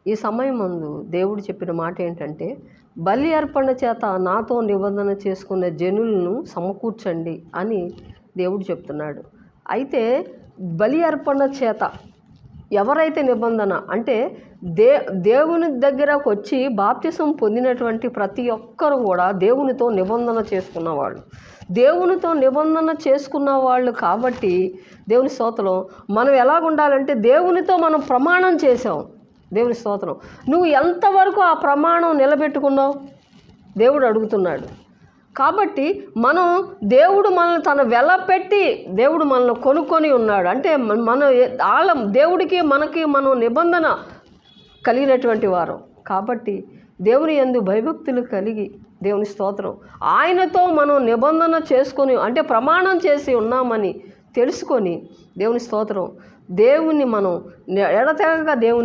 ఈ సమయం ముందు దేవుడు చెప్పిన మాట ఏంటంటే, బలి అర్పణ చేత నాతో నిబంధన చేసుకునే జనులను సమకూర్చండి అని దేవుడు చెప్తున్నాడు. అయితే బలి అర్పణ చేత ఎవరైతే నిబంధన అంటే దేవుని దగ్గరకు వచ్చి బాప్తిసం పొందినటువంటి ప్రతి ఒక్కరు కూడా దేవునితో నిబంధన చేసుకున్నవాళ్ళు, దేవునితో నిబంధన చేసుకున్న వాళ్ళు. కాబట్టి దేవుని స్తోత్రం, మనం ఎలాగుండాలంటే దేవునితో మనం ప్రమాణం చేసాం. దేవుని స్తోత్రం, నువ్వు ఎంతవరకు ఆ ప్రమాణం నిలబెట్టుకున్నావు దేవుడు అడుగుతున్నాడు. కాబట్టి దేవుడు మనల్ని తన వెలపెట్టి దేవుడు మనల్ని కొనుక్కొని ఉన్నాడు. అంటే దేవుడికి మనకి మనం నిబంధన కలిగినటువంటి వారు. కాబట్టి దేవుని యందు భయభక్తులు కలిగి దేవుని స్తోత్రం ఆయనతో మనం నిబంధన చేసుకొని అంటే ప్రమాణం చేసి ఉన్నామని తెలుసుకొని దేవుని స్తోత్రం దేవుణ్ణి మనం ఎడతెగక దేవుణ్ణి